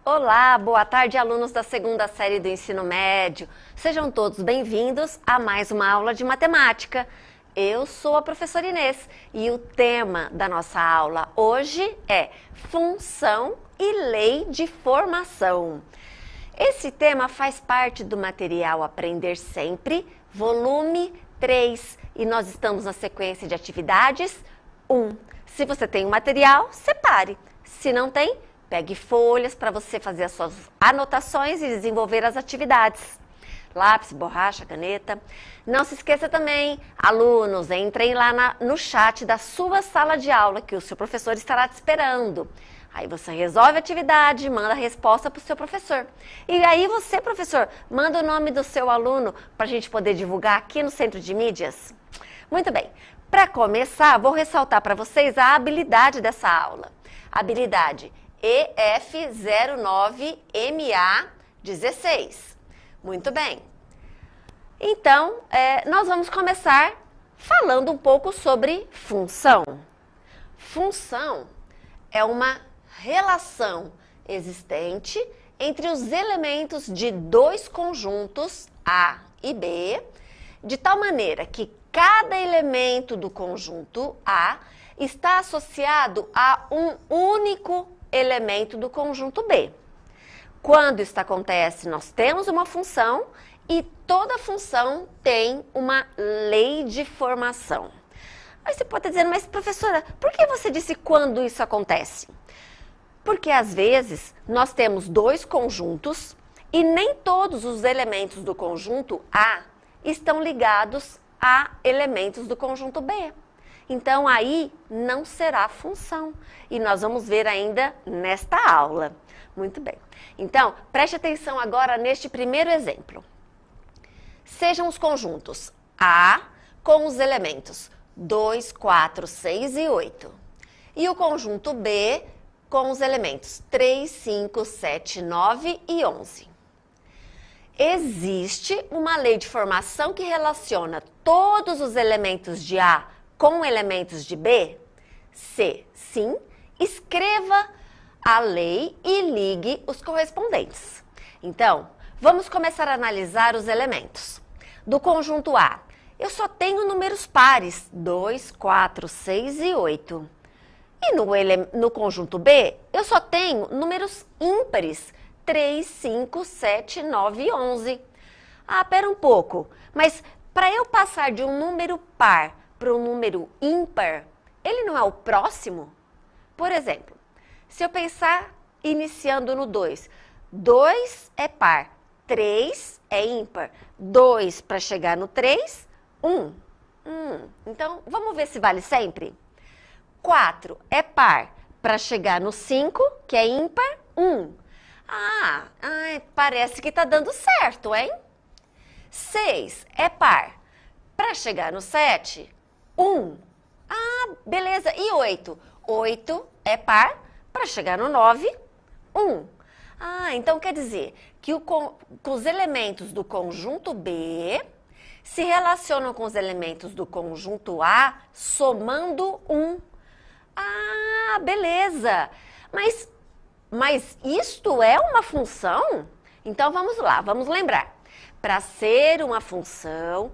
Olá, boa tarde, alunos da segunda série do ensino médio. Sejam todos bem-vindos a mais uma aula de matemática. Eu sou a professora Inês e o tema da nossa aula hoje é função e lei de formação. Esse tema faz parte do material Aprender Sempre, volume 3, e nós estamos na sequência de atividades 1. Se você tem o material, separe. Se não tem, pegue folhas para você fazer as suas anotações e desenvolver as atividades. Lápis, borracha, caneta. Não se esqueça também, alunos, entrem lá no chat da sua sala de aula que o seu professor estará te esperando. Aí você resolve a atividade, manda a resposta para o seu professor. E aí você, professor, manda o nome do seu aluno para a gente poder divulgar aqui no Centro de Mídias. Muito bem. Para começar, vou ressaltar para vocês a habilidade dessa aula. Habilidade EF09MA16. Muito bem. Então, nós vamos começar falando um pouco sobre função. Função é uma relação existente entre os elementos de dois conjuntos A e B, de tal maneira que cada elemento do conjunto A está associado a um único elemento do conjunto B. Quando isso acontece, nós temos uma função e toda função tem uma lei de formação. Aí você pode estar dizendo, mas professora, por que você disse quando isso acontece? Porque às vezes nós temos dois conjuntos e nem todos os elementos do conjunto A estão ligados a elementos do conjunto B. Então, aí não será função. E nós vamos ver ainda nesta aula. Muito bem. Então, preste atenção agora neste primeiro exemplo. Sejam os conjuntos A com os elementos 2, 4, 6 e 8. E o conjunto B com os elementos 3, 5, 7, 9 e 11. Existe uma lei de formação que relaciona todos os elementos de A com elementos de B? Se sim, escreva a lei e ligue os correspondentes. Então, vamos começar a analisar os elementos. Do conjunto A, eu só tenho números pares, 2, 4, 6 e 8. E no conjunto B, eu só tenho números ímpares, 3, 5, 7, 9 e 11. Ah, pera um pouco, mas para eu passar de um número par para um número ímpar, ele não é o próximo? Por exemplo, se eu pensar iniciando no 2, 2 é par, 3 é ímpar, 2 para chegar no 3, 1. Então, vamos ver se vale sempre? 4 é par, para chegar no 5, que é ímpar, 1. Parece que está dando certo, hein? 6 é par, para chegar no 7, 1. Beleza. E 8? 8 é par, para chegar no 9, 1. Então quer dizer que os elementos do conjunto B se relacionam com os elementos do conjunto A somando 1. Beleza. Mas isto é uma função? Então vamos lá, vamos lembrar. Para ser uma função,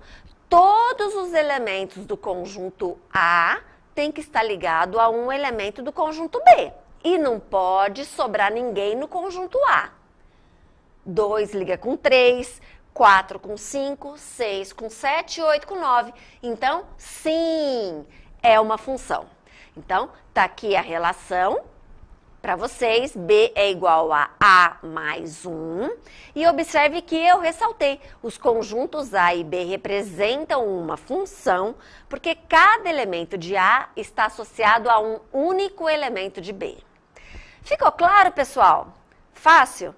todos os elementos do conjunto A têm que estar ligados a um elemento do conjunto B. E não pode sobrar ninguém no conjunto A. 2 liga com 3, 4 com 5, 6 com 7, 8 com 9. Então, sim, é uma função. Então, tá aqui a relação para vocês. B é igual a A mais 1. E observe que eu ressaltei. Os conjuntos A e B representam uma função, porque cada elemento de A está associado a um único elemento de B. Ficou claro, pessoal? Fácil?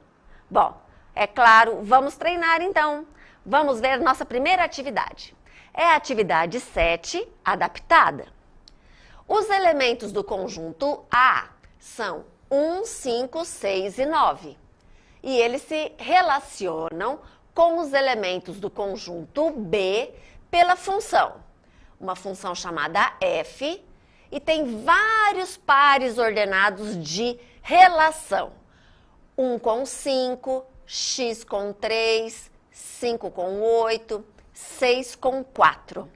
Bom, é claro, vamos treinar então. Vamos ver nossa primeira atividade. É a atividade 7, adaptada. Os elementos do conjunto A são 1, 5, 6 e 9. E eles se relacionam com os elementos do conjunto B pela função. Uma função chamada f, e tem vários pares ordenados de relação. 1 com 5, x com 3, 5 com 8, 6 com 4.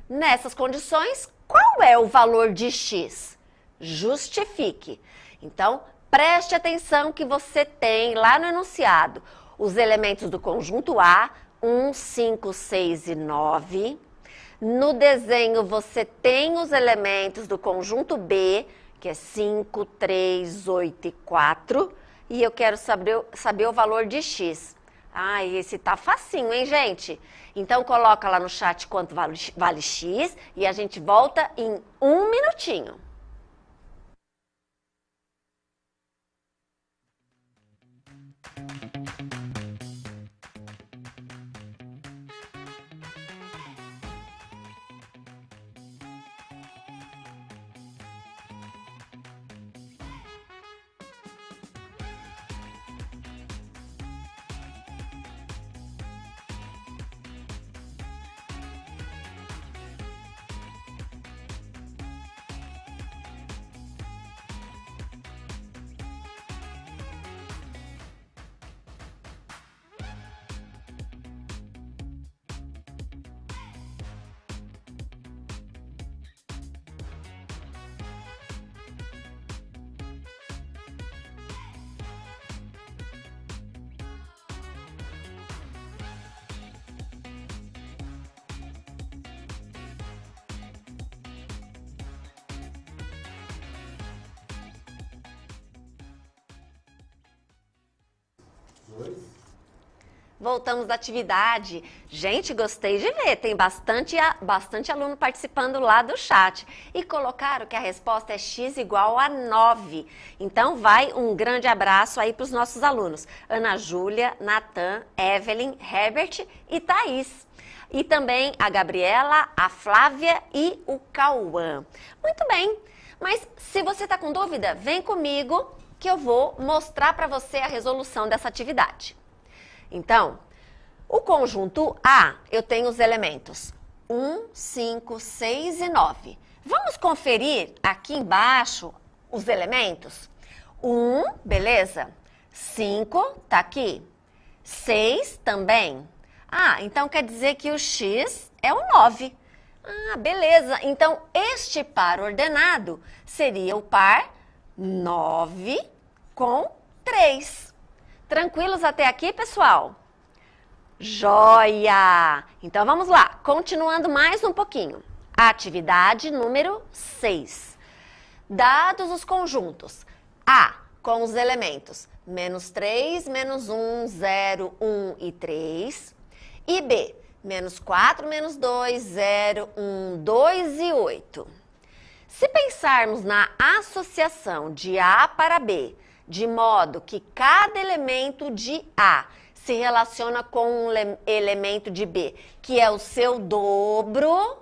Nessas condições, qual é o valor de x? Justifique. Então, preste atenção que você tem lá no enunciado os elementos do conjunto A, 1, 5, 6 e 9. No desenho, você tem os elementos do conjunto B, que é 5, 3, 8 e 4. E eu quero saber o valor de x. Ah, esse tá facinho, hein, gente? Então, coloca lá no chat quanto vale x e a gente volta em 1 minutinho. Voltamos da atividade. Gente, gostei de ver, tem bastante aluno participando lá do chat. E colocaram que a resposta é x igual a 9. Então, vai um grande abraço aí para os nossos alunos. Ana Júlia, Natan, Evelyn, Herbert e Thaís. E também a Gabriela, a Flávia e o Cauã. Muito bem, mas se você está com dúvida, vem comigo que eu vou mostrar para você a resolução dessa atividade. Então, o conjunto A, eu tenho os elementos 1, 5, 6 e 9. Vamos conferir aqui embaixo os elementos? 1, beleza? 5, tá aqui. 6 também. Ah, então quer dizer que o x é o 9. Ah, beleza. Então, este par ordenado seria o par 9 com 3. Tranquilos até aqui, pessoal? Joia! Então, vamos lá. Continuando mais um pouquinho. Atividade número 6. Dados os conjuntos A com os elementos menos 3, menos 1, 0, 1 e 3. E B, menos 4, menos 2, 0, 1, 2 e 8. Se pensarmos na associação de A para B, de modo que cada elemento de A se relaciona com um elemento de B, que é o seu dobro,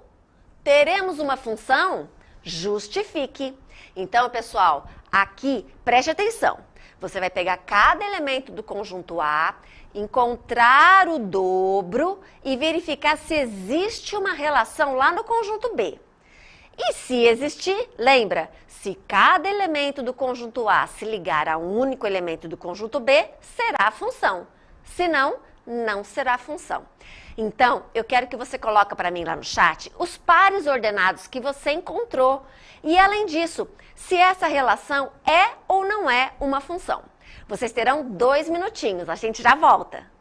teremos uma função? Justifique. Então, pessoal, aqui, preste atenção. Você vai pegar cada elemento do conjunto A, encontrar o dobro e verificar se existe uma relação lá no conjunto B. E se existir, lembra, se cada elemento do conjunto A se ligar a um único elemento do conjunto B, será a função. Se não, não será a função. Então, eu quero que você coloque para mim lá no chat os pares ordenados que você encontrou. E além disso, se essa relação é ou não é uma função. Vocês terão 2 minutinhos, a gente já volta.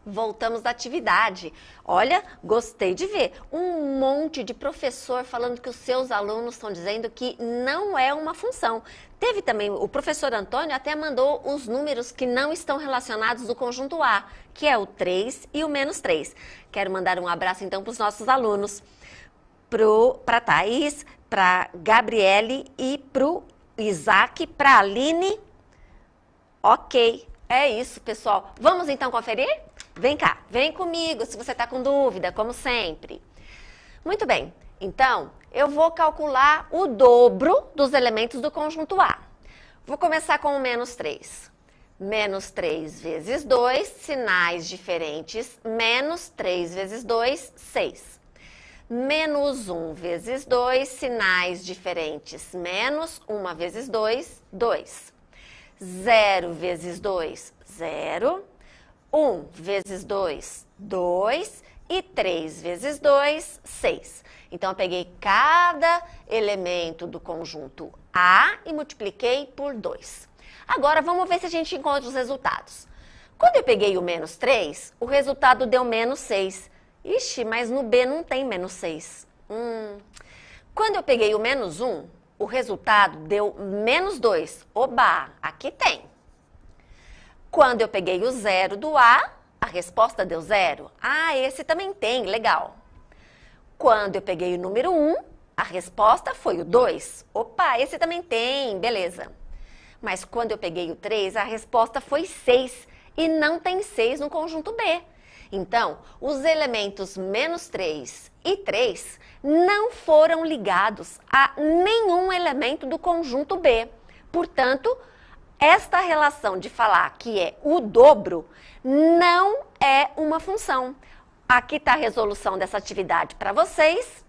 Voltamos da atividade. Olha, gostei de ver um monte de professor falando que os seus alunos estão dizendo que não é uma função. Teve também, o professor Antônio até mandou os números que não estão relacionados do conjunto A, que é o 3 e o menos 3. Quero mandar um abraço então para os nossos alunos, para a Thaís, para a Gabriele e para o Isaac, para a Aline. Ok, é isso, pessoal. Vamos então conferir? Vem cá, vem comigo se você está com dúvida, como sempre. Muito bem, então eu vou calcular o dobro dos elementos do conjunto A. Vou começar com o menos 3. Menos 3 vezes 2, sinais diferentes, menos 3 vezes 2, 6. Menos 1 vezes 2, sinais diferentes, menos 1 vezes 2, 2. 0 vezes 2, 0. 1 vezes 2, 2. E 3 vezes 2, 6. Então, eu peguei cada elemento do conjunto A e multipliquei por 2. Agora, vamos ver se a gente encontra os resultados. Quando eu peguei o menos 3, o resultado deu menos 6. Ixi, mas no B não tem menos 6. Quando eu peguei o menos 1, o resultado deu menos 2. Oba, aqui tem. Quando eu peguei o 0 do A, a resposta deu 0. Ah, esse também tem, legal. Quando eu peguei o número 1, a resposta foi o 2. Opa, esse também tem, beleza. Mas quando eu peguei o 3, a resposta foi 6. E não tem 6 no conjunto B. Então, os elementos menos 3 e 3 não foram ligados a nenhum elemento do conjunto B. Portanto, esta relação de falar que é o dobro não é uma função. Aqui está a resolução dessa atividade para vocês.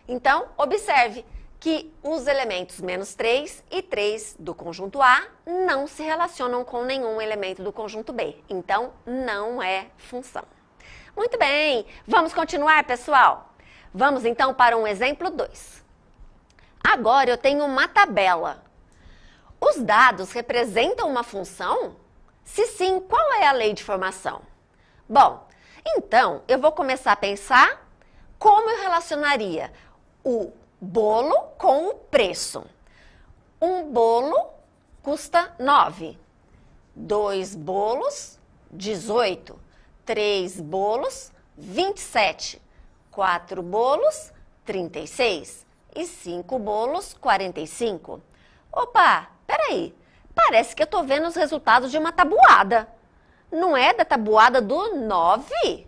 Então, observe que os elementos menos 3 e 3 do conjunto A não se relacionam com nenhum elemento do conjunto B. Então, não é função. Muito bem, vamos continuar, pessoal? Vamos então para um exemplo 2. Agora eu tenho uma tabela. Os dados representam uma função? Se sim, qual é a lei de formação? Bom, então eu vou começar a pensar como eu relacionaria o bolo com o preço. Um bolo custa 9. 2 bolos, 18. 3 bolos, 27. 4 bolos, 36. E 5 bolos, 45. Opa, peraí. Parece que eu estou vendo os resultados de uma tabuada. Não é da tabuada do 9?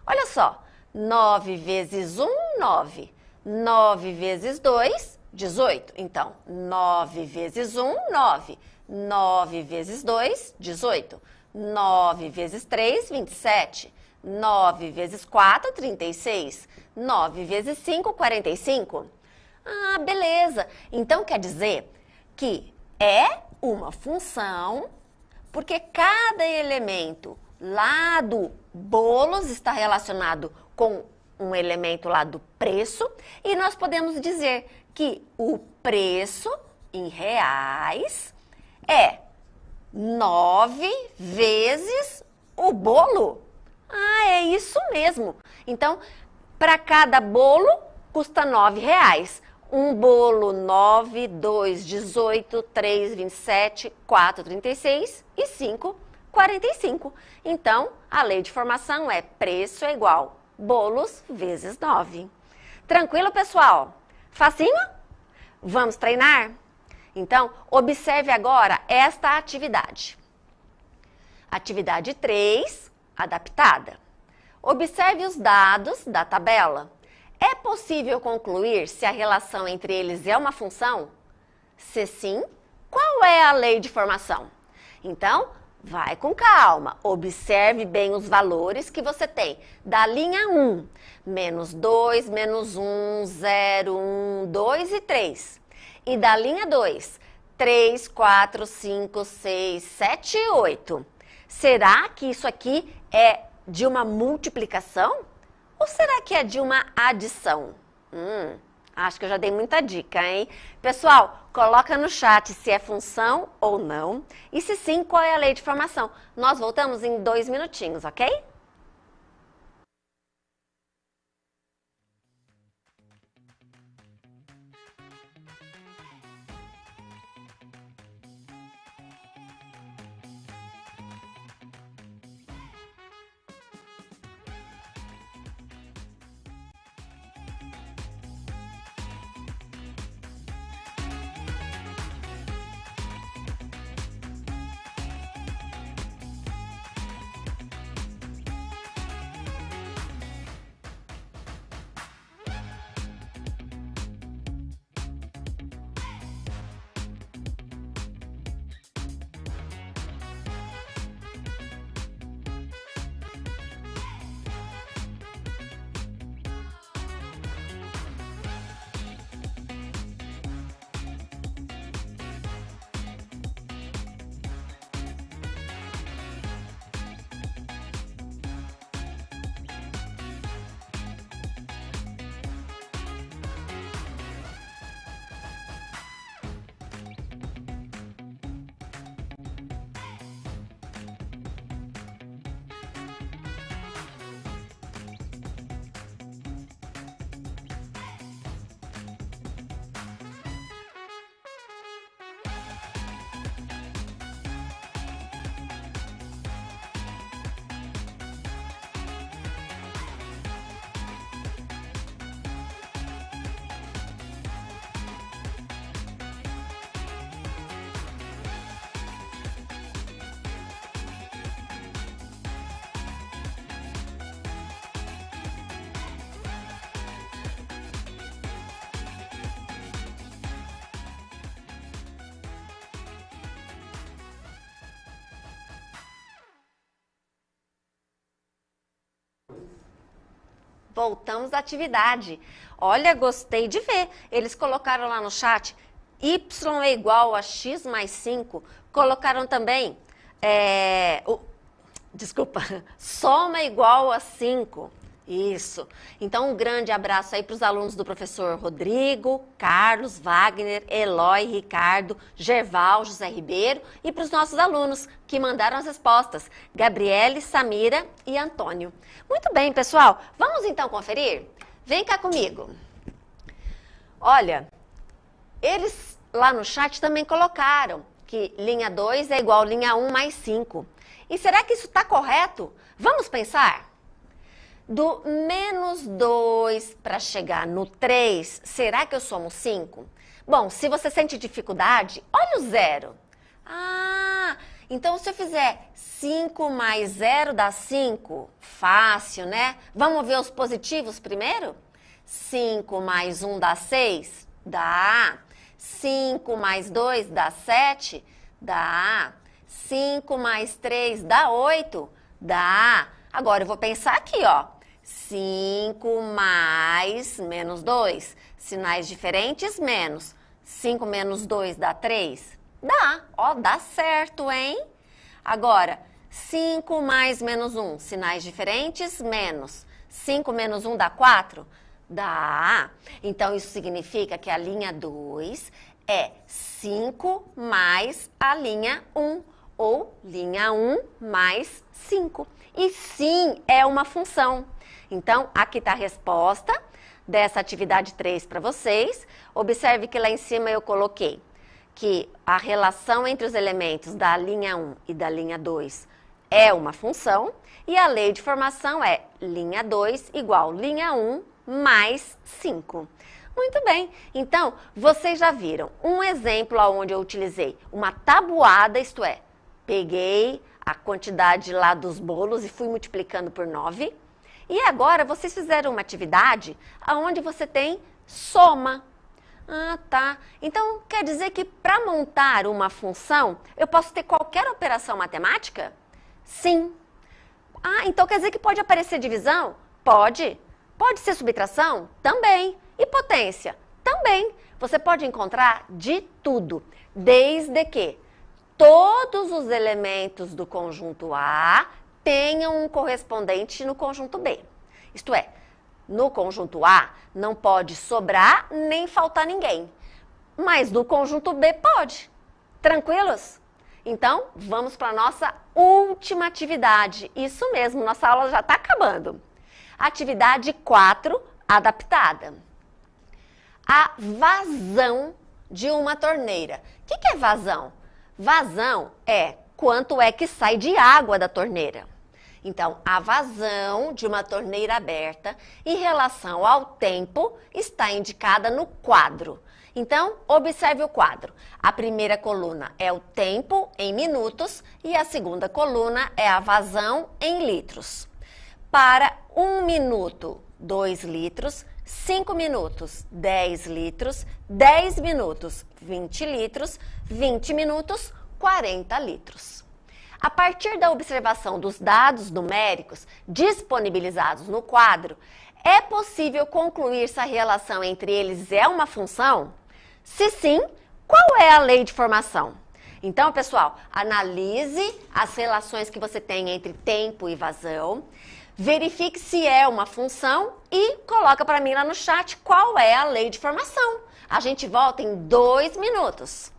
Olha só. 9 vezes 1, 9. 9 vezes 2, 18. Então, 9 vezes 1, 9. 9 vezes 2, 18. 9 vezes 3, 27. 9 vezes 4, 36. 9 vezes 5, 45. Ah, beleza. Então, quer dizer que é uma função, porque cada elemento lá do bolos está relacionado com um elemento lá do preço, e nós podemos dizer que o preço em reais é 9 vezes o bolo. Ah, é isso mesmo. Então, para cada bolo, custa R$9. Um bolo, 9, 2, 18, 3, 27, 4, 36 e 5, 45. Então, a lei de formação é preço é igual bolos vezes 9. Tranquilo, pessoal? Facinho? Vamos treinar? Então, observe agora esta atividade. Atividade 3, adaptada. Observe os dados da tabela. É possível concluir se a relação entre eles é uma função? Se sim, qual é a lei de formação? Então, vai com calma. Observe bem os valores que você tem. Da linha 1, menos 2, menos 1, 0, 1, 2 e 3. E da linha 2, 3, 4, 5, 6, 7 e 8. Será que isso aqui é de uma multiplicação? Ou será que é de uma adição? Acho que eu já dei muita dica, hein? Pessoal, coloca no chat se é função ou não. E se sim, qual é a lei de formação. Nós voltamos em 2 minutinhos, ok? Voltamos à atividade. Olha, gostei de ver. Eles colocaram lá no chat y é igual a x mais 5. Colocaram também, desculpa, soma é igual a 5. Isso. Então, um grande abraço aí para os alunos do professor Rodrigo, Carlos, Wagner, Eloy, Ricardo, Gerval, José Ribeiro e para os nossos alunos que mandaram as respostas, Gabriele, Samira e Antônio. Muito bem, pessoal. Vamos então conferir? Vem cá comigo. Olha, eles lá no chat também colocaram que linha 2 é igual a linha 1 mais 5. E será que isso está correto? Vamos pensar? Do menos 2 para chegar no 3, será que eu somo 5? Bom, se você sente dificuldade, olha o zero. Ah, então se eu fizer 5 mais 0 dá 5, fácil, né? Vamos ver os positivos primeiro? 5 mais 1 dá 6? Dá. 5 mais 2 dá 7? Dá. 5 mais 3 dá 8? Dá. Agora eu vou pensar aqui, ó. 5 mais menos 2. Sinais diferentes, menos. 5 menos 2 dá 3? Dá. Ó, dá certo, hein? Agora, 5 mais menos 1. Sinais diferentes, menos. 5 menos 1 dá 4? Dá. Então, isso significa que a linha 2 é 5 mais a linha 1. Ou linha 1 mais 5. E sim, é uma função. Então, aqui está a resposta dessa atividade 3 para vocês. Observe que lá em cima eu coloquei que a relação entre os elementos da linha 1 e da linha 2 é uma função. E a lei de formação é linha 2 igual linha 1 mais 5. Muito bem, então vocês já viram um exemplo onde eu utilizei uma tabuada, isto é, peguei a quantidade lá dos bolos e fui multiplicando por 9. E agora vocês fizeram uma atividade onde você tem soma. Ah, tá. Então, quer dizer que para montar uma função, eu posso ter qualquer operação matemática? Sim. Ah, então quer dizer que pode aparecer divisão? Pode. Pode ser subtração? Também. E potência? Também. Você pode encontrar de tudo, desde que todos os elementos do conjunto A tenham um correspondente no conjunto B. Isto é, No conjunto A, não pode sobrar nem faltar ninguém. Mas no conjunto B pode. Tranquilos? Então, vamos para a nossa última atividade. Isso mesmo, nossa aula já está acabando. Atividade 4, adaptada. A vazão de uma torneira. O que é vazão? Vazão é quanto é que sai de água da torneira. Então, a vazão de uma torneira aberta em relação ao tempo está indicada no quadro. Então, observe o quadro. A primeira coluna é o tempo em minutos e a segunda coluna é a vazão em litros. Para 1 minuto, 2 litros, 5 minutos, 10 litros, 10 minutos, 20 litros, 20 minutos, 40 litros. A partir da observação dos dados numéricos disponibilizados no quadro, é possível concluir se a relação entre eles é uma função? Se sim, qual é a lei de formação? Então, pessoal, analise as relações que você tem entre tempo e vazão, verifique se é uma função e coloca para mim lá no chat qual é a lei de formação. A gente volta em 2 minutos.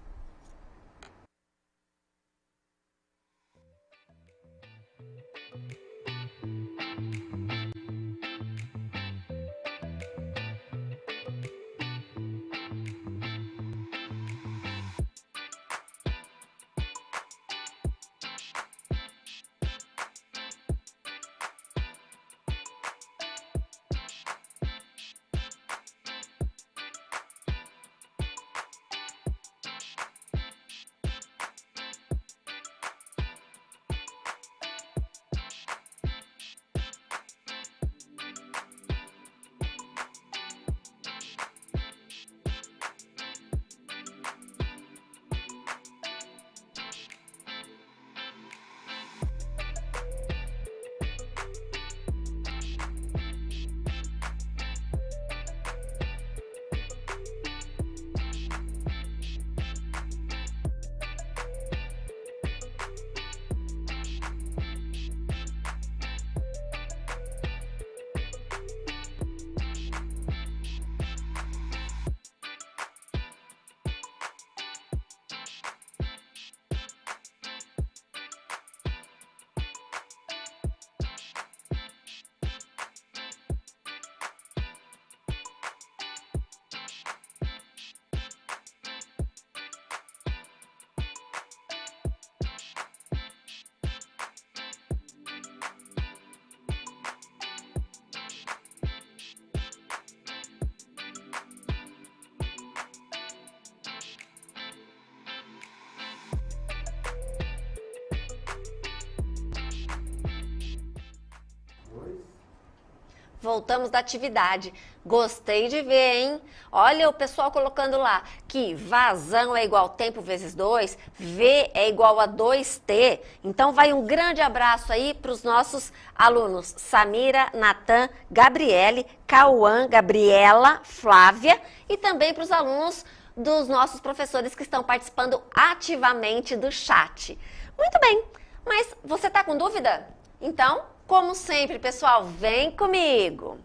Voltamos da atividade. Gostei de ver, hein? Olha o pessoal colocando lá que vazão é igual tempo vezes 2, V é igual a 2T. Então vai um grande abraço aí para os nossos alunos Samira, Natan, Gabriele, Cauã, Gabriela, Flávia e também para os alunos dos nossos professores que estão participando ativamente do chat. Muito bem, mas você está com dúvida? Então, como sempre, pessoal, vem comigo.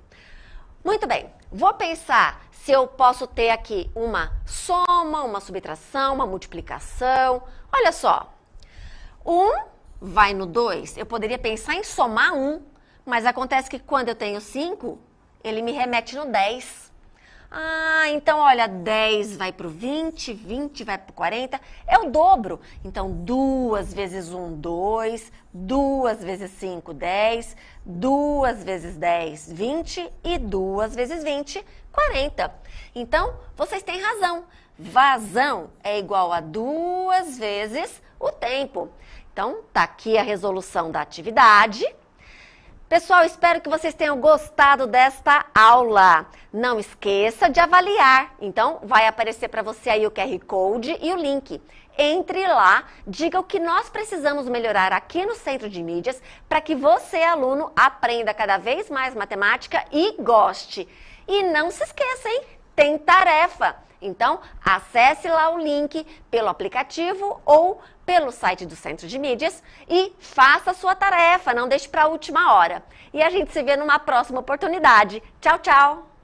Muito bem, vou pensar se eu posso ter aqui uma soma, uma subtração, uma multiplicação. Olha só, 1 vai no 2, eu poderia pensar em somar 1, mas acontece que quando eu tenho 5, ele me remete no 10. Ah, então olha, 10 vai para o 20, 20 vai para o 40, é o dobro. Então 2 vezes 1, 2, 2 vezes 5, 10, 2 vezes 10, 20 e 2 vezes 20, 40. Então, vocês têm razão, vazão é igual a 2 vezes o tempo. Então, tá aqui a resolução da atividade. Pessoal, espero que vocês tenham gostado desta aula. Não esqueça de avaliar. Então, vai aparecer para você aí o QR Code e o link. Entre lá, diga o que nós precisamos melhorar aqui no Centro de Mídias para que você, aluno, aprenda cada vez mais matemática e goste. E não se esqueça, hein? Tem tarefa. Então, acesse lá o link pelo aplicativo ou pelo site do Centro de Mídias e faça a sua tarefa, não deixe para a última hora. E a gente se vê numa próxima oportunidade. Tchau, tchau!